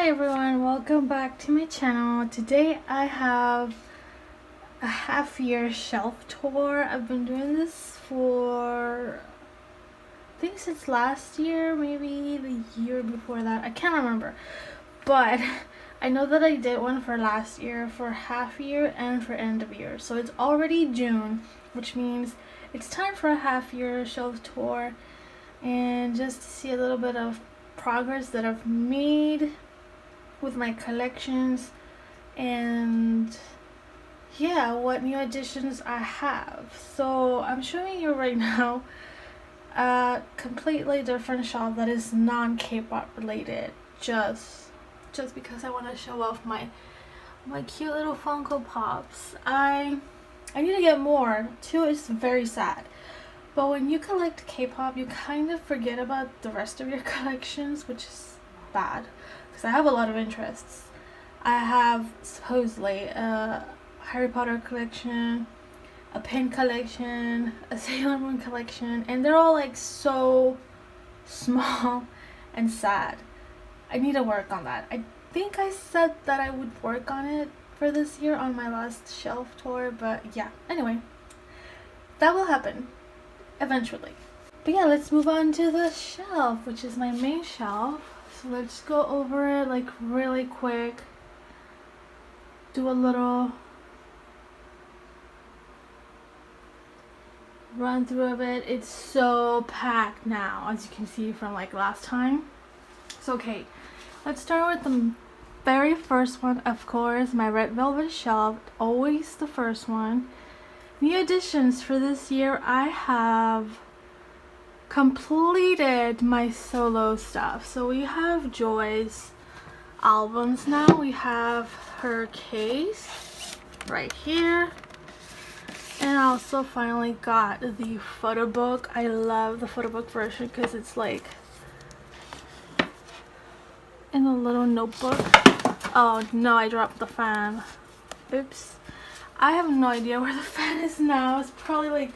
Hi everyone, welcome back to my channel. Today I have a half-year shelf tour. I've been doing this for I think since last year, maybe the year before that. I can't remember, but I know that I did one for last year for half year and for end of year. So it's already June, which means it's time for a half-year shelf tour and just to see a little bit of progress that I've made with my collections and yeah, what new additions I have. So I'm showing you right now a completely different shop that is non-K-pop related, just because I want to show off my cute little Funko Pops. I need to get more too. It's very sad, but when you collect K-pop you kind of forget about the rest of your collections, which is bad because I have a lot of interests. I have supposedly a Harry Potter collection, a pin collection, a Sailor Moon collection, and they're all like so small and sad. I need to work on that. I think I said that I would work on it for this year on my last shelf tour, but yeah, anyway, that will happen eventually. But yeah, let's move on to the shelf, which is my main shelf. So let's go over it like really quick, do a little run through of it. It's so packed now, as you can see from like last time. So okay, let's start with the very first one, of course, my red velvet shelf, always the first one. New additions for this year, I have completed my solo stuff. So we have Joy's albums now. We have her case right here, and I also finally got the photo book. I love the photo book version because it's like in a little notebook. Oh no, I dropped the fan. Oops. I have no idea where the fan is now. It's probably like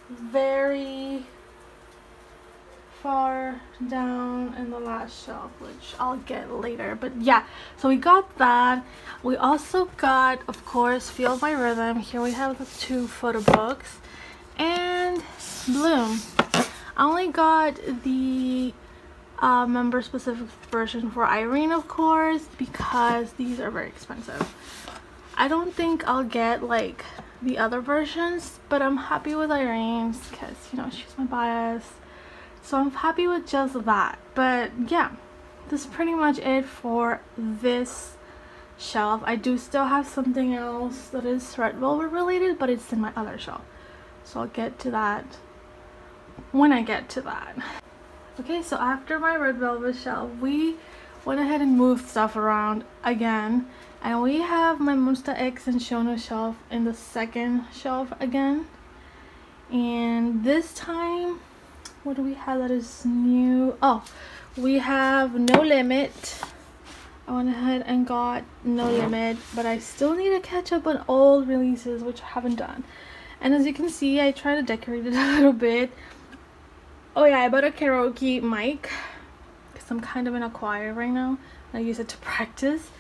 very far down in the last shelf, which I'll get later. But yeah, so we got that. We also got, of course, Feel My Rhythm. Here we have the two photo books and Bloom. I only got the member specific version for Irene, of course, because these are very expensive. I don't think I'll get like the other versions, but I'm happy with Irene's because, you know, she's my bias. So I'm happy with just that. But yeah, this is pretty much it for this shelf. I do still have something else that is red velvet related, but it's in my other shelf. So I'll get to that when I get to that. Okay, so after my red velvet shelf, we went ahead and moved stuff around again. And we have my Monsta X and Shona shelf in the second shelf again. And this time, what do we have that is new? Oh, we have No Limit. I went ahead and got No Limit, but I still need to catch up on old releases, which I haven't done. And as you can see, I try to decorate it a little bit. Oh yeah, I bought a karaoke mic because I'm kind of in a choir right now. I use it to practice.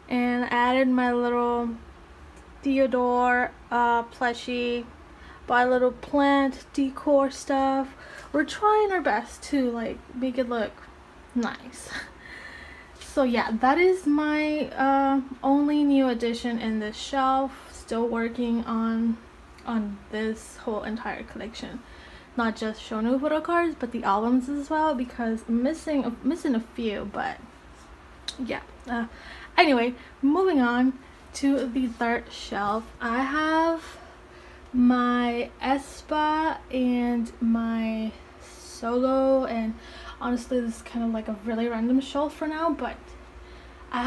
And I added my little Theodore plushie, bought a little plant decor stuff. We're trying our best to like make it look nice. So yeah, that is my only new addition in this shelf. Still working on this whole entire collection, not just Shona photo cards but the albums as well, because I'm missing a few. But yeah, anyway, moving on to the third shelf, I have my espa and my solo, and honestly this is kind of like a really random shelf for now, but I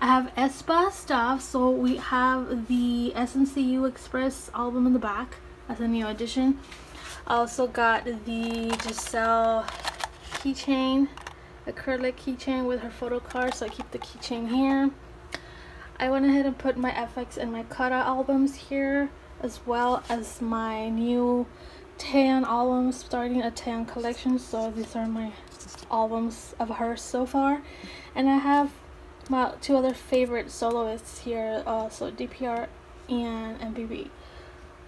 have espa stuff. So we have the SNCU Express album in the back as a new addition. I also got the Giselle keychain, acrylic keychain with her photo card, so I keep the keychain here. I went ahead and put my FX and my Kara albums here, as well as my new tan albums, starting a tan collection. So these are my albums of hers so far, and I have my 2 other favorite soloists here, so DPR and MPB.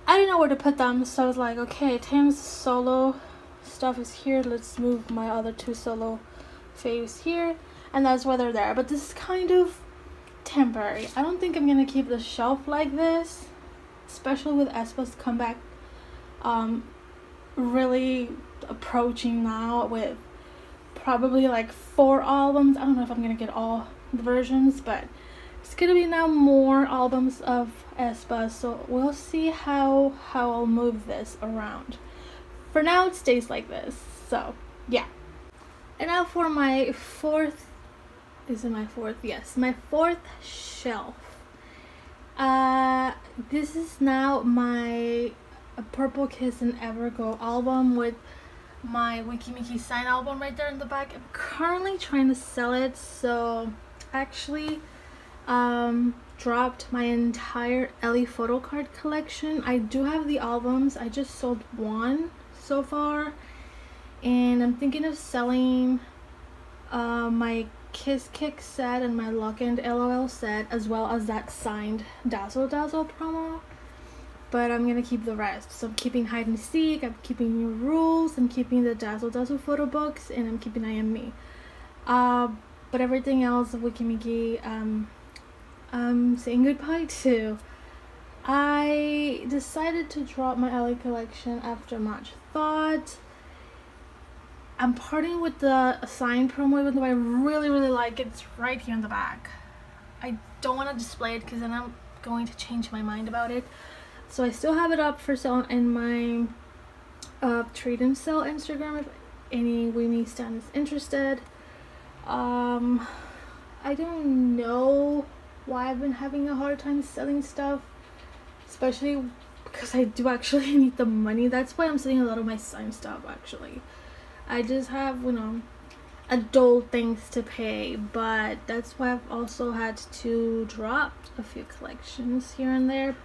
I didn't know where to put them, so I was like, okay, Tim's solo stuff is here, let's move my other 2 solo faves here, and that's why they're there. But this is kind of temporary. I don't think I'm gonna keep the shelf like this, especially with aespa's comeback really approaching now, with probably like 4 albums. I don't know if I'm gonna get all the versions, but it's gonna be now more albums of aespa, so we'll see how I'll move this around. For now it stays like this, so yeah. And now for my 4th, is it my 4th? Yes, my 4th shelf. This is now my Purple Kiss and Everglow album with my Wikimiki sign album right there in the back. I'm currently trying to sell it, so actually dropped my entire Ellie photo card collection. I do have the albums, I just sold 1 so far, and I'm thinking of selling my Kiss Kick set and my Lock and LOL set, as well as that signed Dazzle Dazzle promo, but I'm gonna keep the rest. So I'm keeping Hide and Seek, I'm keeping New Rules, I'm keeping the Dazzle Dazzle photo books, and I'm keeping I Am Me. But everything else of Wikimiki, I'm saying goodbye to. I decided to drop my LA collection after much thought. I'm parting with the signed promo, even though I really like it. It's right here in the back. I don't want to display it because then I'm going to change my mind about it. So I still have it up for sale in my trade and sell Instagram if any Weenie stan is interested. I don't know why I've been having a hard time selling stuff, especially because I do actually need the money. That's why I'm selling a lot of my signed stuff actually. I just have, you know, adult things to pay, but that's why I've also had to drop a few collections here and there.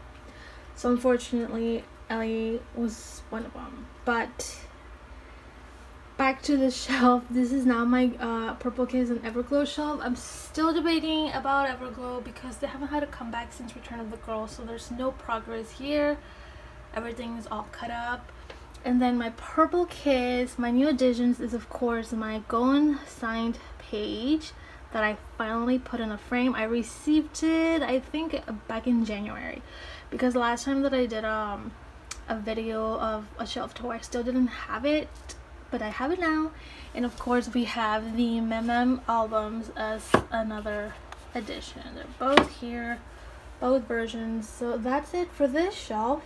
So unfortunately, Ellie was one of them. But back to the shelf. This is now my Purple Kiss and Everglow shelf. I'm still debating about Everglow because they haven't had a comeback since Return of the Girl, so there's no progress here. Everything is all cut up. And then my Purple Kiss, my new additions is of course my Goen signed page that I finally put in a frame. I received it I think back in January, because the last time that I did a video of a shelf tour I still didn't have it, but I have it now. And of course we have the Mem albums as another addition. They're both here, both versions. So that's it for this shelf.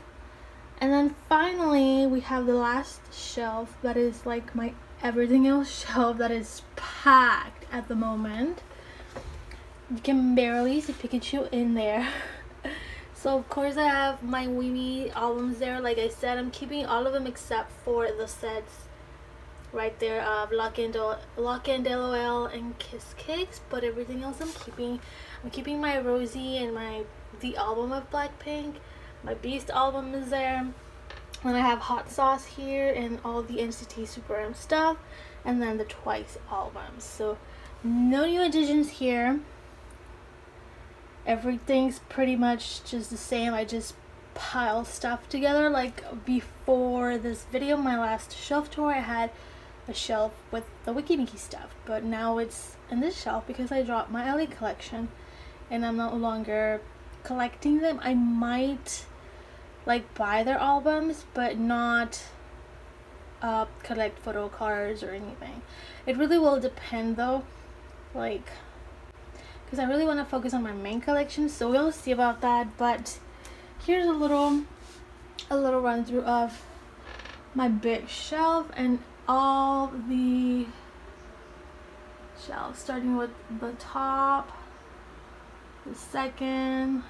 And then finally we have the last shelf that is like my everything else shelf that is packed at the moment. You can barely see Pikachu in there. So of course I have my Weenie albums there. Like I said, I'm keeping all of them except for the sets right there of Lock and LOL and Kiss Kicks, but everything else I'm keeping. I'm keeping my Rosie and the album of Blackpink. My Beast album is there, and I have Hot Sauce here and all the NCT Super M stuff, and then the Twice albums. So no new additions here. Everything's pretty much just the same. I just pile stuff together. Like before this video, my last shelf tour, I had a shelf with the Wikimiki stuff, but now it's in this shelf because I dropped my LA collection and I'm no longer collecting them. I might like buy their albums but not collect photo cards or anything. It really will depend though, like, because I really want to focus on my main collection, so we'll see about that. But here's a little run through of my big shelf and all the shelves, starting with the top, the second,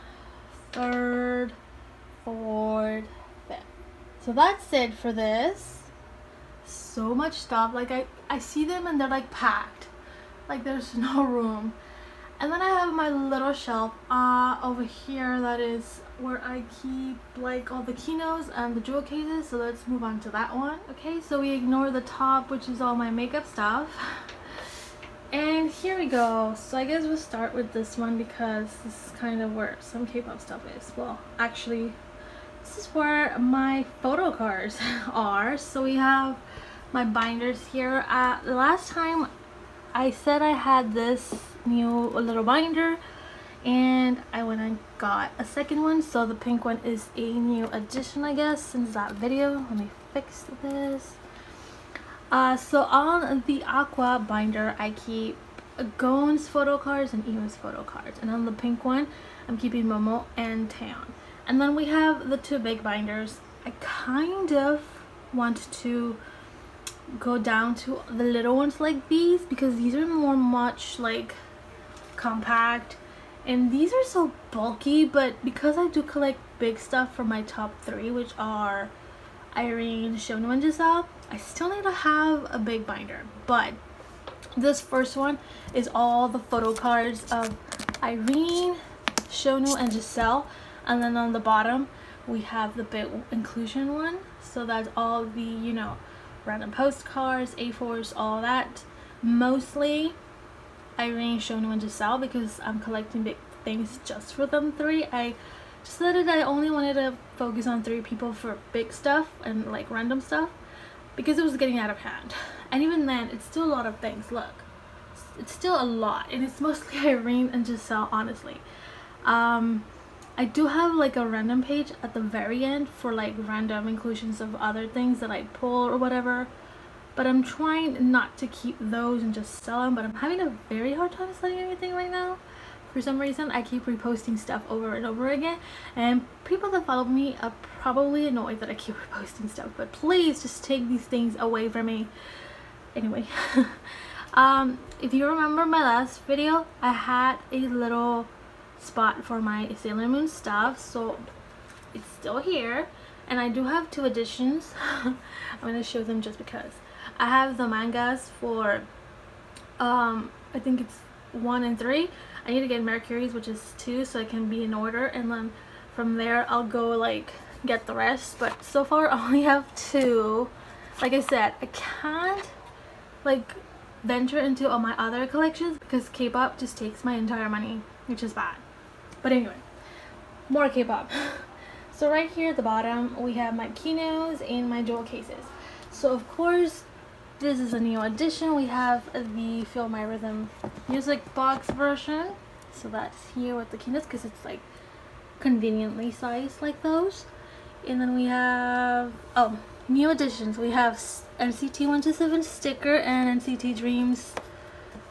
third, fourth, fifth. So that's it for this. So much stuff. Like I see them and they're like packed, like there's no room. And then I have my little shelf over here that is where I keep like all the keynotes and the jewel cases. So let's move on to that one. Okay, so we ignore the top, which is all my makeup stuff. And here we go. So I guess we'll start with this one because this is kind of where some K-pop stuff is. Well, actually, this is where my photo cards are. So we have my binders here. The last time I said I had this new little binder, and I went and got a second one. So the pink one is a new addition, I guess, since that video. Let me fix this. So on the aqua binder, I keep Gon's photo cards and Eva's photo cards, and on the pink one, I'm keeping Momo and Taeyeon. And then we have the two big binders. I kind of want to go down to the little ones like these because these are more much like compact, and these are so bulky. But because I do collect big stuff for my top three, which are Irene, Shona, and Giselle, I still need to have a big binder. But this first one is all the photo cards of Irene, Shona, and Giselle, and then on the bottom we have the big inclusion one. So that's all the, you know, random postcards, A4s, all that. Mostly Irene, Shona, and Giselle because I'm collecting big things just for them three. I decided I only wanted to focus on 3 people for big stuff and like random stuff because it was getting out of hand. And even then, it's still a lot of things. Look, it's still a lot, and it's mostly Irene and Giselle, honestly. I do have like a random page at the very end for like random inclusions of other things that I pull or whatever, but I'm trying not to keep those and just sell them. But I'm having a very hard time selling anything right now. For some reason, I keep reposting stuff over and over again, and people that follow me are probably annoyed that I keep reposting stuff, but please just take these things away from me. Anyway, if you remember my last video, I had a little spot for my Sailor Moon stuff, so it's still here. And I do have 2 editions. I'm gonna show them just because. I have the mangas for I think it's 1 and 3. I need to get Mercury's, which is 2, so I can be in order, and then from there I'll go like get the rest. But so far I only have 2. Like I said, I can't like venture into all my other collections because K-pop just takes my entire money, which is bad. But anyway, more K-pop. So right here at the bottom we have my keynotes and my jewel cases. So of course this is a new edition. We have the Feel My Rhythm music box version. So that's here with the keynotes because it's like conveniently sized like those. And then we have, oh, new additions. We have NCT 127 sticker and NCT Dreams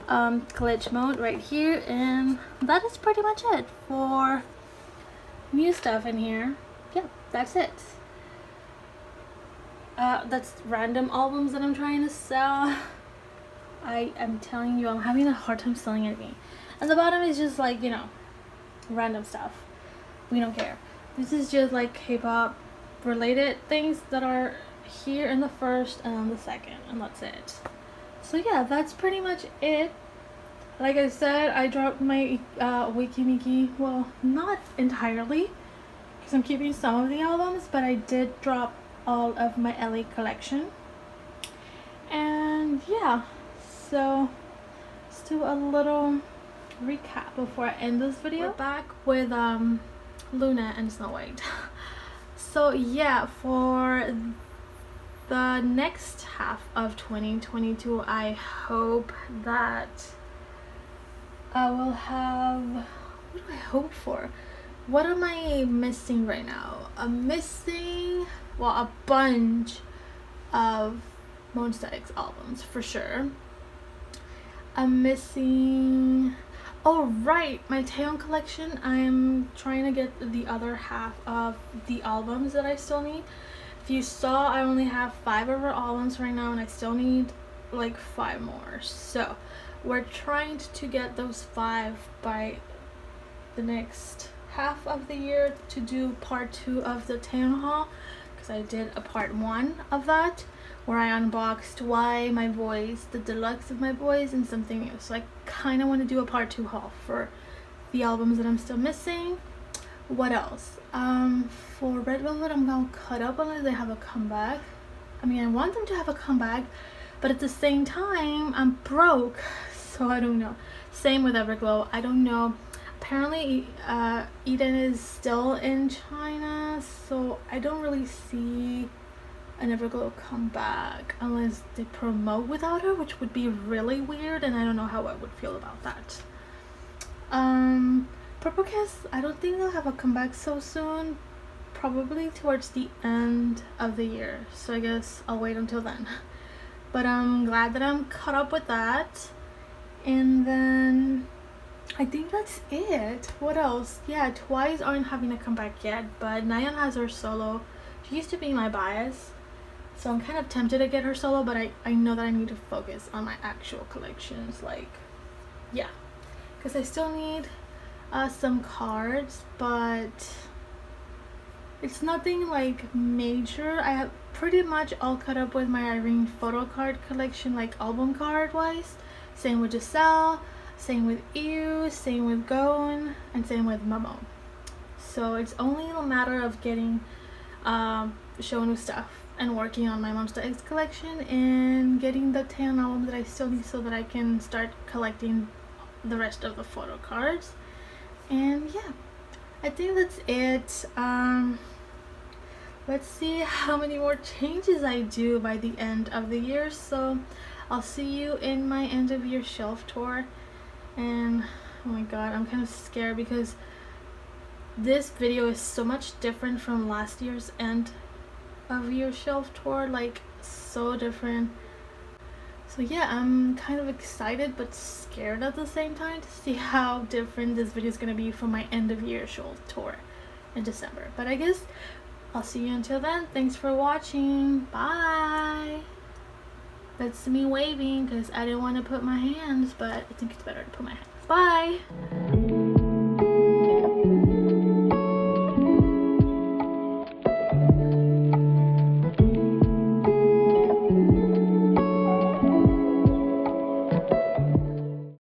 glitch mode right here. And that is pretty much it for new stuff in here. Yeah, that's it. That's random albums that I'm trying to sell. I am telling you, I'm having a hard time selling anything. And the bottom is just like, you know, random stuff. We don't care. This is just like K-pop related things that are here in the first and on the second, and that's it. So yeah, that's pretty much it. Like I said, I dropped my Wikimiki, well, not entirely because I'm keeping some of the albums, but I did drop all of my LA collection. And yeah, so let's do a little recap before I end this video. We're back with Luna and Snow White. So yeah, for the next half of 2022, I hope that I will have, what do I hope for? What am I missing right now? I'm missing, well, a bunch of monsta albums for sure. I'm missing, oh right, my Taeyeon collection. I'm trying to get the other half of the albums that I still need. If you saw, I only have 5 of her albums right now, and I still need like 5 more. So we're trying to get those 5 by the next half of the year to do part 2 of the Taeyeon haul, because because I did a part 1 of that where I unboxed Why My Voice, the deluxe of My Voice, and something new. So I kind of want to do a part 2 haul for the albums that I'm still missing. What else? For Red Velvet, I'm gonna cut up unless they have a comeback. I mean, I want them to have a comeback, but at the same time, I'm broke, so I don't know. Same with Everglow. I don't know. Apparently, Eden is still in China, so I don't really see an Everglow comeback unless they promote without her, which would be really weird, and I don't know how I would feel about that. Purple Kiss, I don't think they'll have a comeback so soon. Probably towards the end of the year, so I guess I'll wait until then. But I'm glad that I'm caught up with that. And then I think that's it. What else? Yeah, Twice aren't having a comeback yet, but Nayeon has her solo. She used to be my bias, so I'm kind of tempted to get her solo, but I know that I need to focus on my actual collections. Like, yeah, because I still need some cards, but it's nothing like major. I have pretty much all caught up with my Irene photo card collection, like album card wise. Same with 𝙭, same with 𝙁𝙤𝙩, same with 𝙁𝙤𝙩𝙀, and same with Momo. So it's only a matter of getting shona stuff and working on my Monsta X collection and getting the 10 albums that I still need so that I can start collecting the rest of the photo cards. And yeah, I think that's it. Let's see how many more changes I do by the end of the year. So I'll see you in my end of year shelf tour. And oh my god, I'm kind of scared because this video is so much different from last year's end of year shelf tour, like so different. So yeah, I'm kind of excited but scared at the same time to see how different this video is going to be from my end of year shelf tour in December. But I guess I'll see you until then. Thanks for watching. Bye. That's me waving because I didn't want to put my hands, but I think it's better to put my hands. Bye.